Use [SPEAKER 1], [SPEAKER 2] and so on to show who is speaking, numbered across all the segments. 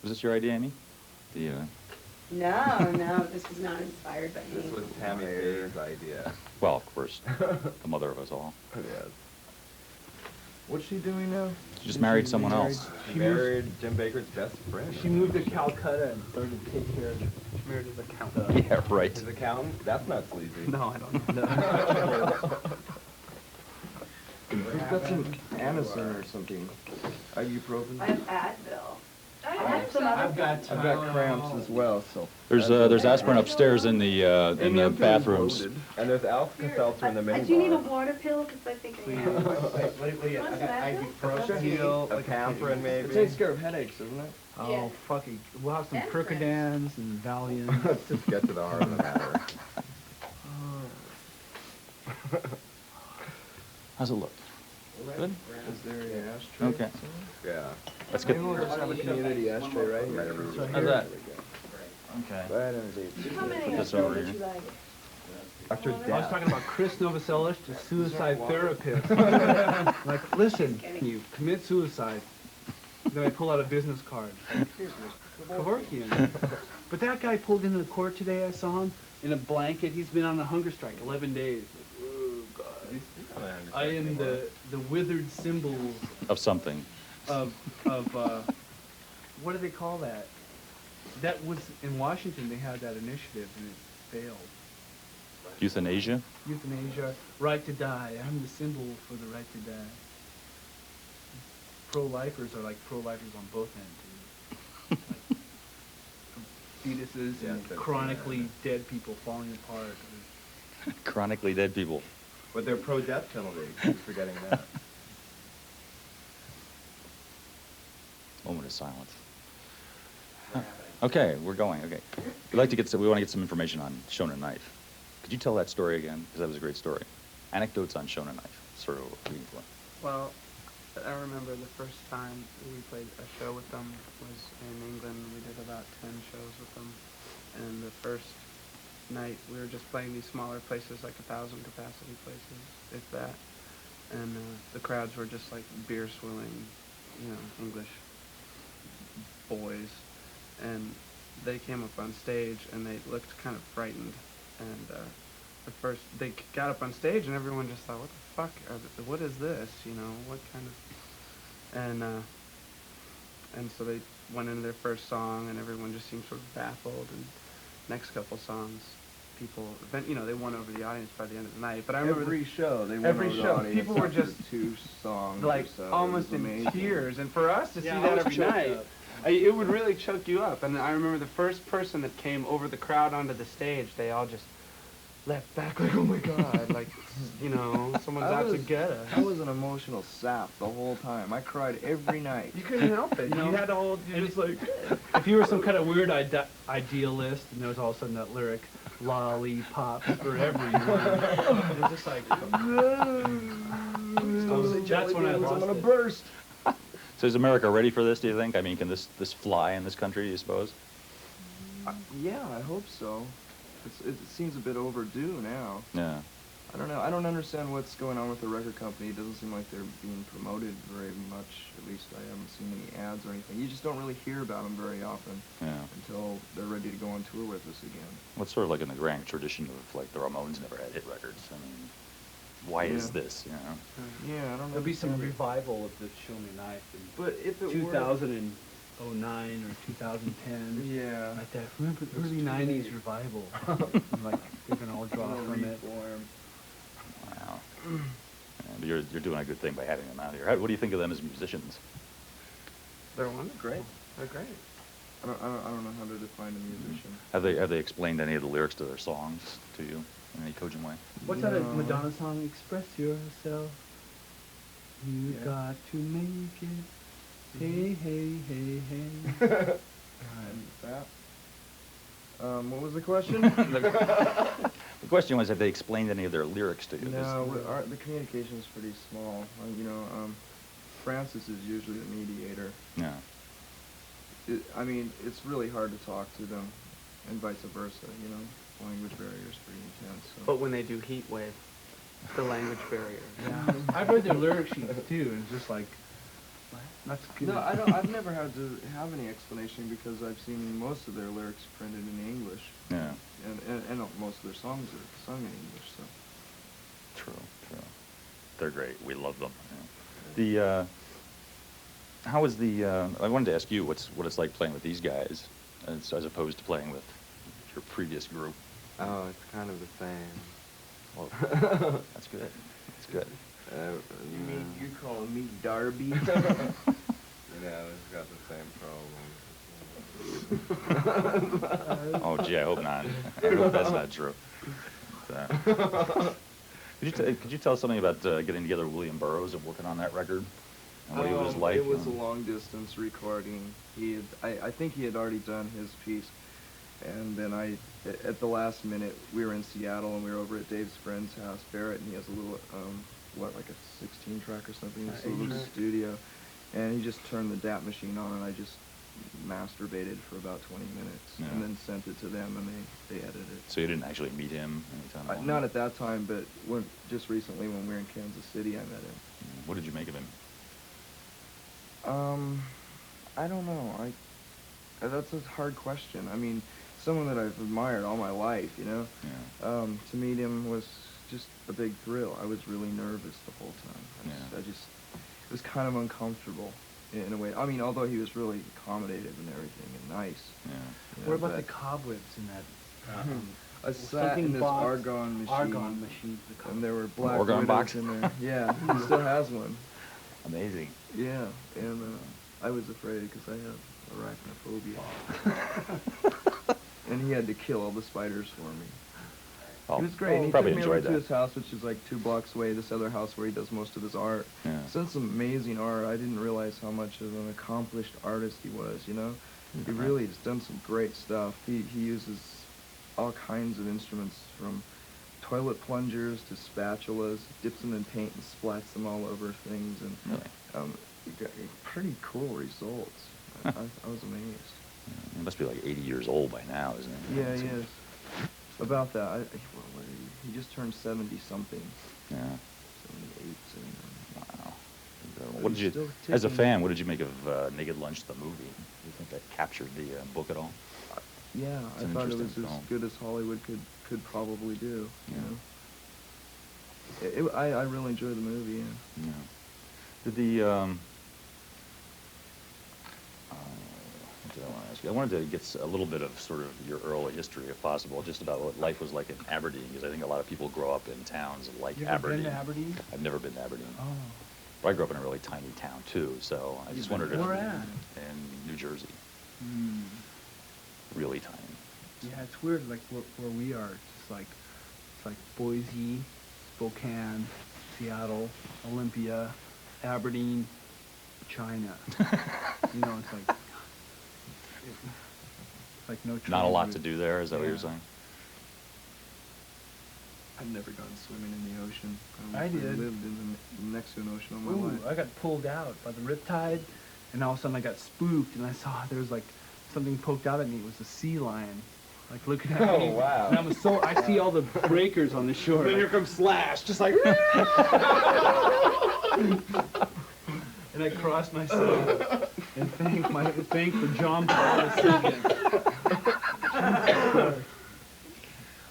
[SPEAKER 1] Was this your idea, Amy? The,
[SPEAKER 2] No, this was not inspired by me.
[SPEAKER 3] This was Tammy Faye's idea.
[SPEAKER 1] well, of course, the mother of us all.
[SPEAKER 3] Yes.
[SPEAKER 4] What's she doing now?
[SPEAKER 1] She just married someone else.
[SPEAKER 3] She married Jim Baker's best friend.
[SPEAKER 5] She moved to Calcutta and started to take care of it. She married his accountant.
[SPEAKER 1] Yeah, right.
[SPEAKER 3] His accountant? That's not sleazy.
[SPEAKER 5] No, I don't know.
[SPEAKER 4] We've got some Anacin or something. Ibuprofen.
[SPEAKER 2] I have Advil. I have some
[SPEAKER 5] I've
[SPEAKER 2] other.
[SPEAKER 5] got
[SPEAKER 4] I've got cramps as well, so.
[SPEAKER 1] There's aspirin upstairs in the
[SPEAKER 4] Amy, I'm feeling
[SPEAKER 1] bathrooms.
[SPEAKER 4] bloated.
[SPEAKER 3] And there's Alka-Seltzer in the minibar.
[SPEAKER 2] Do you need a water pill? Because I think I need a water pill.
[SPEAKER 5] What do you
[SPEAKER 2] Want
[SPEAKER 5] got?
[SPEAKER 2] some Advil?
[SPEAKER 5] Ibuprofen,
[SPEAKER 3] A Pamprin, maybe?
[SPEAKER 4] It takes care of headaches, doesn't it?
[SPEAKER 5] Oh,
[SPEAKER 2] Yeah.
[SPEAKER 5] fucking. We'll have some
[SPEAKER 2] And
[SPEAKER 5] Percodans and Valium.
[SPEAKER 3] Let's just get to the heart of the matter.
[SPEAKER 1] How's it look? Good?
[SPEAKER 4] Is there an ashtray?
[SPEAKER 1] Okay.
[SPEAKER 3] Yeah.
[SPEAKER 1] That's
[SPEAKER 4] Maybe
[SPEAKER 1] good.
[SPEAKER 4] we'll just have a community ashtray right
[SPEAKER 3] Right
[SPEAKER 4] here.
[SPEAKER 3] over
[SPEAKER 1] How's that? Okay.
[SPEAKER 4] Right underneath.
[SPEAKER 2] How many
[SPEAKER 1] Put this
[SPEAKER 2] of
[SPEAKER 1] over
[SPEAKER 2] those
[SPEAKER 1] here.
[SPEAKER 2] would you like?
[SPEAKER 3] Dr.
[SPEAKER 5] I was
[SPEAKER 3] Death.
[SPEAKER 5] talking about Chris Novoselic, the suicide therapist. Like, listen, you commit suicide. Then I pull out a business card. Kevorkian. But that guy pulled into the court today, I saw him, in a blanket. He's been on a hunger strike, 11 days. Oh, God. I am the withered symbol
[SPEAKER 1] Of something.
[SPEAKER 5] of what do they call that? That was, in Washington, they had that initiative, and it failed.
[SPEAKER 1] Euthanasia?
[SPEAKER 5] Euthanasia, right to die. I'm the symbol for the right to die. Pro-lifers are like pro-lifers on both ends. Like, fetuses
[SPEAKER 3] Yeah,
[SPEAKER 5] and
[SPEAKER 3] that's
[SPEAKER 5] chronically dead people falling apart.
[SPEAKER 1] Chronically dead people.
[SPEAKER 3] But they're pro-death penalty. Keep forgetting that.
[SPEAKER 1] Moment of silence. Huh. Okay, we're going. Okay, we want to get some information on Shonen Knife. Could you tell that story again? Because that was a great story. Anecdotes on Shonen Knife. Sort of what we want.
[SPEAKER 6] Well, I remember the first time we played a show with them was in England. We did about 10 shows with them. And the first night we were just playing these smaller places, like 1,000 capacity places, if that. And the crowds were just like beer swilling, English boys. And they came up on stage and they looked kind of frightened. And at first they got up on stage and everyone just thought, what the fuck, what is this, what kind of, and so they went into their first song and everyone just seemed sort of baffled, and next couple songs, people, they won over the audience by the end of the night, but I remember
[SPEAKER 4] Every show, they went
[SPEAKER 6] every
[SPEAKER 4] over the
[SPEAKER 6] show,
[SPEAKER 4] audience
[SPEAKER 6] people were
[SPEAKER 4] after
[SPEAKER 6] just
[SPEAKER 4] 2 songs
[SPEAKER 6] like
[SPEAKER 4] or so. It
[SPEAKER 6] almost
[SPEAKER 4] was
[SPEAKER 6] in
[SPEAKER 4] amazing.
[SPEAKER 6] tears, and for us to see
[SPEAKER 5] I
[SPEAKER 6] that
[SPEAKER 5] was
[SPEAKER 6] every
[SPEAKER 5] choked
[SPEAKER 6] night,
[SPEAKER 5] up.
[SPEAKER 6] it would really choke you up. And I remember the first person that came over the crowd onto the stage, they all just leapt back like, oh my God, like, someone's out to get us.
[SPEAKER 4] I was an emotional sap the whole time. I cried every night.
[SPEAKER 6] You couldn't help it,
[SPEAKER 5] You had to hold, you just like, if you were some kind of weird idealist, and there was all of a sudden that lyric, lollipops for everyone, it was just like, that's when I
[SPEAKER 4] I'm
[SPEAKER 5] lost
[SPEAKER 4] gonna
[SPEAKER 5] it.
[SPEAKER 4] burst.
[SPEAKER 1] So is America ready for this, do you think? I mean, can this fly in this country, you suppose?
[SPEAKER 4] Yeah, I hope so. It seems a bit overdue now.
[SPEAKER 1] Yeah.
[SPEAKER 4] I don't know. I don't understand what's going on with the record company. It doesn't seem like they're being promoted very much. At least I haven't seen any ads or anything. You just don't really hear about them very often
[SPEAKER 1] Yeah.
[SPEAKER 4] until they're ready to go on tour with us again.
[SPEAKER 1] Well, it's sort of like in the grand tradition of, like, the Ramones never had hit records. I mean, why is
[SPEAKER 4] Yeah.
[SPEAKER 1] this,
[SPEAKER 4] Yeah, I don't know.
[SPEAKER 5] There'll be some revival of the Shonen Knife in
[SPEAKER 4] But if it
[SPEAKER 5] 2009 or 2010.
[SPEAKER 4] Yeah.
[SPEAKER 5] Like that, remember the early 90s revival? Like, they're gonna all draw from it.
[SPEAKER 1] Wow. And you're doing a good thing by having them out here. What do you think of them as musicians?
[SPEAKER 6] They're wonderful.
[SPEAKER 4] Great.
[SPEAKER 6] They're great.
[SPEAKER 4] I don't know how to define a musician.
[SPEAKER 1] Have they explained any of the lyrics to their songs to you in any cogent way?
[SPEAKER 5] What's that
[SPEAKER 4] No.
[SPEAKER 5] Madonna song? Express yourself. You
[SPEAKER 4] Yeah.
[SPEAKER 5] got to make it. Hey, hey, hey, hey.
[SPEAKER 4] That. What was the question?
[SPEAKER 1] The question was, have they explained any of their lyrics to you?
[SPEAKER 4] No, the communication is pretty small. Francis is usually the mediator.
[SPEAKER 1] Yeah.
[SPEAKER 4] I mean, it's really hard to talk to them, and vice versa. Language barrier is pretty intense. So.
[SPEAKER 6] But when they do Heat Wave, the language barrier.
[SPEAKER 5] Yeah. I've read their lyric sheets too, and it's just like, Not to
[SPEAKER 4] No, I don't. I've never had to have any explanation because I've seen most of their lyrics printed in English,
[SPEAKER 1] Yeah.
[SPEAKER 4] and most of their songs are sung in English. So.
[SPEAKER 1] True. They're great. We love them. Yeah. How is the? I wanted to ask you what it's like playing with these guys, as opposed to playing with your previous group.
[SPEAKER 3] Oh, it's kind of the same.
[SPEAKER 1] Well, that's good. That's good.
[SPEAKER 4] You call me Darby?
[SPEAKER 3] You know, it's got the same problem.
[SPEAKER 1] Oh, gee, I hope not. I hope that's not true. Could you tell us something about getting together with William Burroughs and working on that record? And what he was like?
[SPEAKER 4] It was a long distance recording. I think he had already done his piece, and then at the last minute, we were in Seattle and we were over at Dave's friend's house, Barrett, and he has a little, like a 16 track or something, this little studio, and he just turned the DAT machine on, and I just masturbated for about 20 minutes, and then sent it to them, and they edited it.
[SPEAKER 1] So you didn't actually meet him anytime along?
[SPEAKER 4] Not at that time, but just recently when we were in Kansas City, I met him.
[SPEAKER 1] What did you make of him?
[SPEAKER 4] I don't know. That's a hard question. I mean, someone that I've admired all my life, you know?
[SPEAKER 1] Yeah.
[SPEAKER 4] To meet him was just a big thrill. I was really nervous the whole time. It was kind of uncomfortable in a way. I mean, although he was really accommodative and everything and nice.
[SPEAKER 1] Yeah.
[SPEAKER 4] You know,
[SPEAKER 5] What about the cobwebs in that?
[SPEAKER 4] I sat in this
[SPEAKER 5] box-
[SPEAKER 4] argon machine.
[SPEAKER 5] Argon machine.
[SPEAKER 4] And there were black
[SPEAKER 1] Argon
[SPEAKER 4] widows
[SPEAKER 1] box?
[SPEAKER 4] in there. Yeah, he still has one.
[SPEAKER 1] Amazing.
[SPEAKER 4] Yeah, and I was afraid because I have arachnophobia. And he had to kill all the spiders for me.
[SPEAKER 1] Oh,
[SPEAKER 4] He was great. And he
[SPEAKER 1] probably
[SPEAKER 4] took me over
[SPEAKER 1] enjoyed
[SPEAKER 4] to
[SPEAKER 1] that.
[SPEAKER 4] his house, which is like 2 blocks away, this other house where he does most of his art.
[SPEAKER 1] Yeah.
[SPEAKER 4] He's done some amazing art. I didn't realize how much of an accomplished artist he was, you know? He really has done some great stuff. He uses all kinds of instruments, from toilet plungers to spatulas, dips them in paint and splats them all over things, and
[SPEAKER 1] Really?
[SPEAKER 4] he got pretty cool results. I was amazed.
[SPEAKER 1] Yeah, he must be like 80 years old by now, isn't he?
[SPEAKER 4] Yeah, he is. About that. He just turned 70-something.
[SPEAKER 1] Yeah.
[SPEAKER 4] 78, 79.
[SPEAKER 1] Wow.
[SPEAKER 4] But
[SPEAKER 1] What did
[SPEAKER 4] he's
[SPEAKER 1] you,
[SPEAKER 4] still
[SPEAKER 1] as a
[SPEAKER 4] ticking.
[SPEAKER 1] fan, what did you make of Naked Lunch, the movie? Do you think that captured the book at all?
[SPEAKER 4] Yeah,
[SPEAKER 1] It's
[SPEAKER 4] I
[SPEAKER 1] an
[SPEAKER 4] thought it was
[SPEAKER 1] interesting
[SPEAKER 4] as
[SPEAKER 1] film.
[SPEAKER 4] good as Hollywood could probably do.
[SPEAKER 1] Yeah.
[SPEAKER 4] You know? I really enjoyed the movie. Yeah.
[SPEAKER 1] Yeah. Did the what did I want to ask you? I wanted to get a little bit of sort of your early history, if possible, just about what life was like in Aberdeen, because I think a lot of people grow up in towns like
[SPEAKER 5] You ever
[SPEAKER 1] Aberdeen.
[SPEAKER 5] been to Aberdeen?
[SPEAKER 1] I've never been to Aberdeen.
[SPEAKER 5] Oh.
[SPEAKER 1] But I grew up in a really tiny town too, so I just wondered if
[SPEAKER 5] Where at?
[SPEAKER 1] in New Jersey,
[SPEAKER 5] Hmm.
[SPEAKER 1] really tiny.
[SPEAKER 5] Yeah, it's weird. Like where we are, it's like Boise, Spokane, Seattle, Olympia, Aberdeen, China. You know, it's like no.
[SPEAKER 1] Not a lot
[SPEAKER 5] trees.
[SPEAKER 1] to do there. Is that what you're
[SPEAKER 5] Yeah.
[SPEAKER 1] saying?
[SPEAKER 4] I've never gone swimming in the ocean.
[SPEAKER 5] I did.
[SPEAKER 4] lived in next to an ocean all my
[SPEAKER 5] Ooh,
[SPEAKER 4] life.
[SPEAKER 5] I got pulled out by the riptide, and all of a sudden I got spooked, and I saw there was like something poked out at me. It was a sea lion, like looking at me.
[SPEAKER 3] Oh, wow.
[SPEAKER 5] And I see all the breakers on the shore.
[SPEAKER 3] Then here comes Slash, just like.
[SPEAKER 5] And I crossed myself and thanked for John Paul II.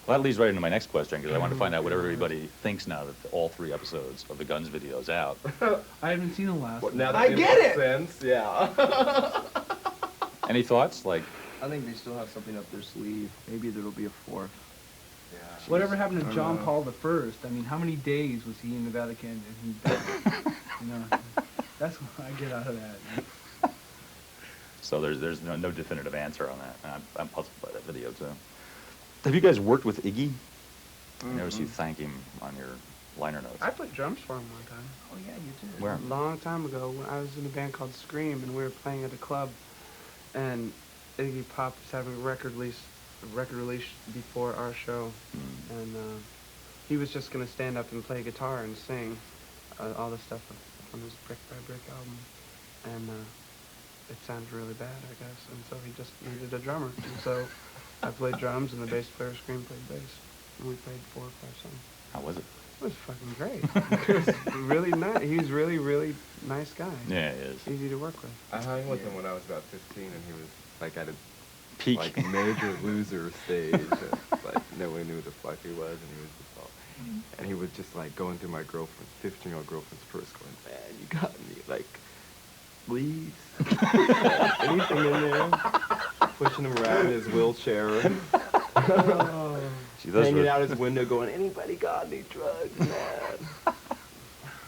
[SPEAKER 1] Well, that leads right into my next question, because I want to find out what everybody thinks now that all 3 episodes of the Guns video's out.
[SPEAKER 5] I haven't seen the last one.
[SPEAKER 3] Now that
[SPEAKER 4] I
[SPEAKER 3] makes
[SPEAKER 4] get it!
[SPEAKER 3] sense, yeah.
[SPEAKER 1] Any thoughts? Like,
[SPEAKER 4] I think they still have something up their sleeve. Maybe there'll be a 4th.
[SPEAKER 5] Whatever happened
[SPEAKER 4] I
[SPEAKER 5] to
[SPEAKER 4] don't
[SPEAKER 5] John
[SPEAKER 4] know.
[SPEAKER 5] Paul I? I mean, how many days was he in the Vatican and he died? You know, that's what I get out of that.
[SPEAKER 1] so there's no definitive answer on that. I'm puzzled by that video too. Have you guys worked with Iggy? I never see you thank him on your liner notes.
[SPEAKER 6] I played drums for him one time.
[SPEAKER 5] Oh yeah, you did.
[SPEAKER 1] Where?
[SPEAKER 6] A long time ago, when I was in a band called Scream, and we were playing at a club, and Iggy Pop was having a record release before our show, and he was just gonna stand up and play guitar and sing all the stuff from his Brick by Brick album, and it sounded really bad, I guess, and so he just needed a drummer, and so I played drums, and the bass player Scream played bass, and we played 4 or 5 songs.
[SPEAKER 1] How was it?
[SPEAKER 6] It was fucking great. He was really nice. He was really nice guy.
[SPEAKER 1] Yeah, he is.
[SPEAKER 6] Easy to work with.
[SPEAKER 3] I hung with him when I was about 15, and he was like at a
[SPEAKER 1] Peak.
[SPEAKER 3] like major loser stage. And, like nobody knew who the fuck he was, and he was just all. And he was just like going through my 15-year-old girlfriend's purse, going, "Man, you got me like leaves, anything in there." Pushing him around in his wheelchair,
[SPEAKER 1] See, those
[SPEAKER 3] hanging
[SPEAKER 1] were,
[SPEAKER 3] out his window, going, "Anybody got any drugs, man?"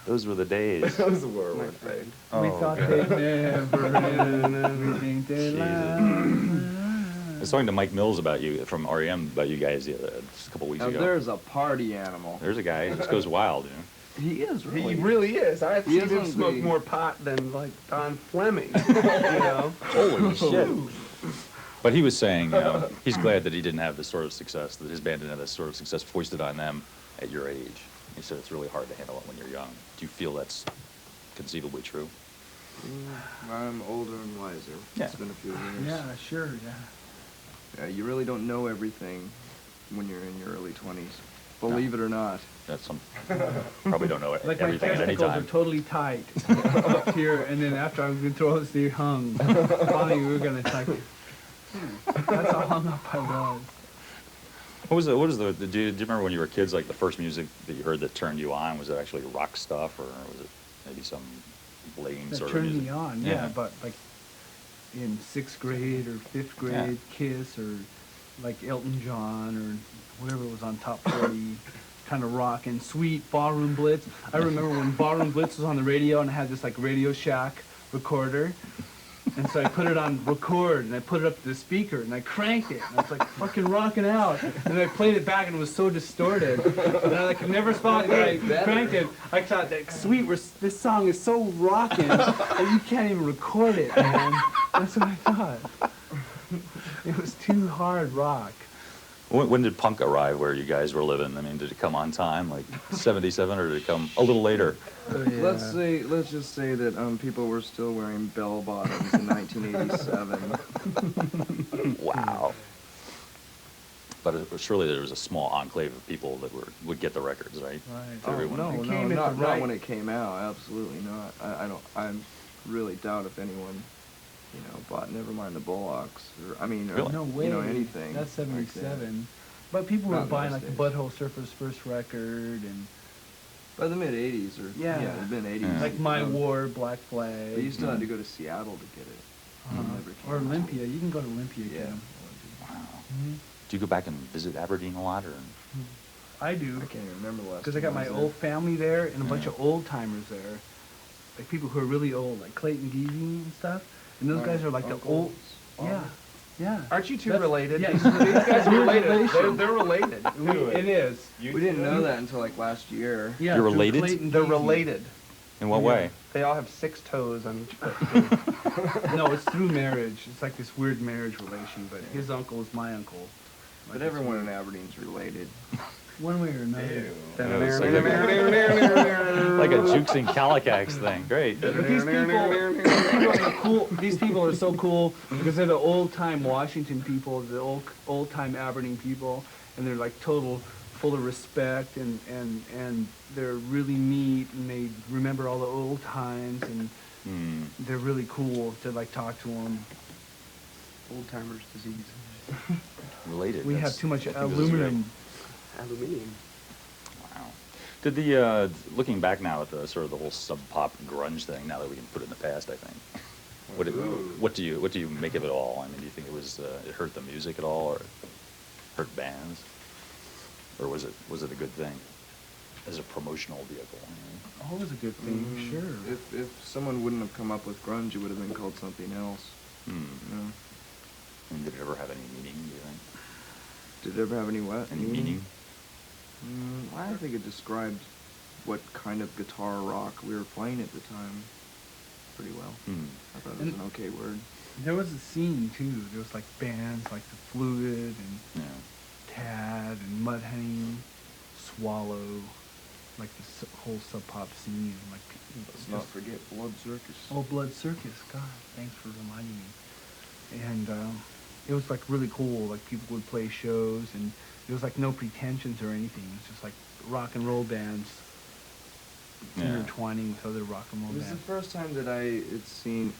[SPEAKER 1] those were the days.
[SPEAKER 3] Those were
[SPEAKER 6] My
[SPEAKER 3] one thing.
[SPEAKER 5] We
[SPEAKER 1] Oh,
[SPEAKER 5] thought
[SPEAKER 1] God.
[SPEAKER 5] they'd never end, everything they
[SPEAKER 1] Jesus.
[SPEAKER 5] lied.
[SPEAKER 1] I was talking to Mike Mills about you from REM about you guys just a couple weeks
[SPEAKER 4] Now
[SPEAKER 1] ago.
[SPEAKER 4] there's a party animal.
[SPEAKER 1] There's a guy who just goes wild, you know.
[SPEAKER 4] He is really.
[SPEAKER 6] He really is. I've
[SPEAKER 4] He
[SPEAKER 6] seen him
[SPEAKER 4] isn't
[SPEAKER 6] smoke
[SPEAKER 4] the-
[SPEAKER 6] more pot than like Don Fleming. You know.
[SPEAKER 1] Holy shit. But he was saying, you know, he's glad that he didn't have this sort of success, that his band didn't have this sort of success foisted on them at your age. He said it's really hard to handle it when you're young. Do you feel that's conceivably true?
[SPEAKER 4] I'm older and wiser.
[SPEAKER 1] Yeah.
[SPEAKER 4] It's been a few years.
[SPEAKER 5] Yeah, sure, yeah.
[SPEAKER 4] Yeah, you really don't know everything when you're in your early 20s. Believe it or not.
[SPEAKER 1] That's some probably don't know
[SPEAKER 5] Like my
[SPEAKER 1] everything at any
[SPEAKER 5] testicles are
[SPEAKER 1] time.
[SPEAKER 5] totally tight up here, and then after I was going through all this, they hung. Finally, we were going to like, that's how hung up I was.
[SPEAKER 1] What was the do you remember when you were kids, like the first music that you heard that turned you on? Was it actually rock stuff, or was it maybe some lame
[SPEAKER 5] That
[SPEAKER 1] sort of
[SPEAKER 5] turned
[SPEAKER 1] music?
[SPEAKER 5] me on, yeah, but like in 6th grade or 5th grade, Kiss or like Elton John or whatever was on top 40, kind of rock and sweet Ballroom Blitz. I remember when Ballroom Blitz was on the radio and I had this like Radio Shack recorder. And so I put it on record and I put it up to the speaker and I cranked it and I was like fucking rocking out. And I played it back and it was so distorted. And I like never thought that I cranked it. I thought that sweet, this song is so rocking that you can't even record it, man. That's what I thought. It was too hard rock.
[SPEAKER 1] When did punk arrive where you guys were living? I mean, did it come on time, like 77, or did it come a little later?
[SPEAKER 4] Let's just say that people were still wearing bell bottoms in 1987.
[SPEAKER 1] Wow. But surely there was a small enclave of people that would get the records, right?
[SPEAKER 5] Right.
[SPEAKER 1] Everyone.
[SPEAKER 4] No,
[SPEAKER 5] It came at
[SPEAKER 4] not
[SPEAKER 5] the right-
[SPEAKER 4] when it came out. Absolutely not. I really doubt if anyone, bought Nevermind the Bullocks, or
[SPEAKER 1] Really?
[SPEAKER 5] No way.
[SPEAKER 4] anything.
[SPEAKER 5] That's
[SPEAKER 4] like that.
[SPEAKER 5] 77. But people were
[SPEAKER 4] Not in
[SPEAKER 5] buying
[SPEAKER 4] those
[SPEAKER 5] like the
[SPEAKER 4] days.
[SPEAKER 5] Butthole Surfer's first record and
[SPEAKER 4] By the mid '80s, or
[SPEAKER 5] Yeah.
[SPEAKER 4] the mid '80s.
[SPEAKER 1] Yeah.
[SPEAKER 5] like My War, Black Flag.
[SPEAKER 4] But you still had to go to Seattle to get it.
[SPEAKER 5] uh,
[SPEAKER 4] It never came
[SPEAKER 5] or
[SPEAKER 4] out.
[SPEAKER 5] Olympia. You can go to Olympia.
[SPEAKER 4] Yeah.
[SPEAKER 5] Again.
[SPEAKER 1] Wow.
[SPEAKER 5] Mhm.
[SPEAKER 1] Do you go back and visit Aberdeen a lot, or?
[SPEAKER 5] I do.
[SPEAKER 4] I can't even remember the last.
[SPEAKER 5] Because I got
[SPEAKER 4] time
[SPEAKER 5] my
[SPEAKER 4] was
[SPEAKER 5] old
[SPEAKER 4] there.
[SPEAKER 5] family there and a bunch
[SPEAKER 1] Yeah.
[SPEAKER 5] of old timers there. Like people who are really old, like Clayton Geevey and stuff. And those guys are like the old. Yeah. Yeah.
[SPEAKER 6] Aren't you two
[SPEAKER 5] That's-
[SPEAKER 6] related?
[SPEAKER 5] yeah,
[SPEAKER 6] These guys are
[SPEAKER 5] we're
[SPEAKER 6] related.
[SPEAKER 5] relation.
[SPEAKER 6] They're related.
[SPEAKER 5] It is.
[SPEAKER 4] We didn't know that until like last year.
[SPEAKER 5] Yeah.
[SPEAKER 1] You're
[SPEAKER 5] through
[SPEAKER 1] related?
[SPEAKER 5] Clayton
[SPEAKER 6] They're
[SPEAKER 5] Geevey.
[SPEAKER 6] related.
[SPEAKER 1] In what
[SPEAKER 5] Yeah.
[SPEAKER 1] way?
[SPEAKER 6] They all have 6 toes on each foot.
[SPEAKER 5] No, it's through marriage. It's like this weird marriage relation, but his uncle is my uncle.
[SPEAKER 4] But everyone in Aberdeen's related.
[SPEAKER 5] One way or another.
[SPEAKER 1] It's like a Jukes and Calicax thing. Great.
[SPEAKER 5] But these people are cool. These people are so cool because they're the old-time Washington people, the old-time Aberdeen people, and they're like total, full of respect, and they're really neat, and they remember all the old times, and
[SPEAKER 1] Hmm.
[SPEAKER 5] they're really cool to like talk to them.
[SPEAKER 6] Old timers disease.
[SPEAKER 1] Related.
[SPEAKER 5] We have
[SPEAKER 1] That's-
[SPEAKER 5] too much
[SPEAKER 1] I think this is great.
[SPEAKER 5] aluminum.
[SPEAKER 6] Aluminium.
[SPEAKER 1] Wow. Did the looking back now at the sort of the whole sub pop grunge thing? Now that we can put it in the past, I think. What do you make of it all? I mean, do you think it was it hurt the music at all, or hurt bands, or was it a good thing as a promotional vehicle?
[SPEAKER 5] Always a good thing, sure.
[SPEAKER 4] If someone wouldn't have come up with grunge, it would have been called something else.
[SPEAKER 1] Hmm.
[SPEAKER 4] You know?
[SPEAKER 1] I mean, did it ever have any meaning? Do you think?
[SPEAKER 4] Did it ever have any what?
[SPEAKER 1] Any meaning?
[SPEAKER 4] I think it described what kind of guitar rock we were playing at the time pretty well.
[SPEAKER 1] Hmm.
[SPEAKER 4] I thought it was an okay word.
[SPEAKER 5] There was a scene too. There was like bands like the Fluid and
[SPEAKER 1] Yeah.
[SPEAKER 5] Tad and Mudhoney, Swallow, like the whole sub pop scene. Like
[SPEAKER 4] Let's not forget Blood Circus.
[SPEAKER 5] Oh, Blood Circus. God, thanks for reminding me. And it was like really cool. Like people would play shows, and There was like no pretensions or anything. It was just like rock and roll bands
[SPEAKER 1] Yeah.
[SPEAKER 5] intertwining with other rock and roll
[SPEAKER 4] It was
[SPEAKER 5] bands.
[SPEAKER 4] the first time that I had seen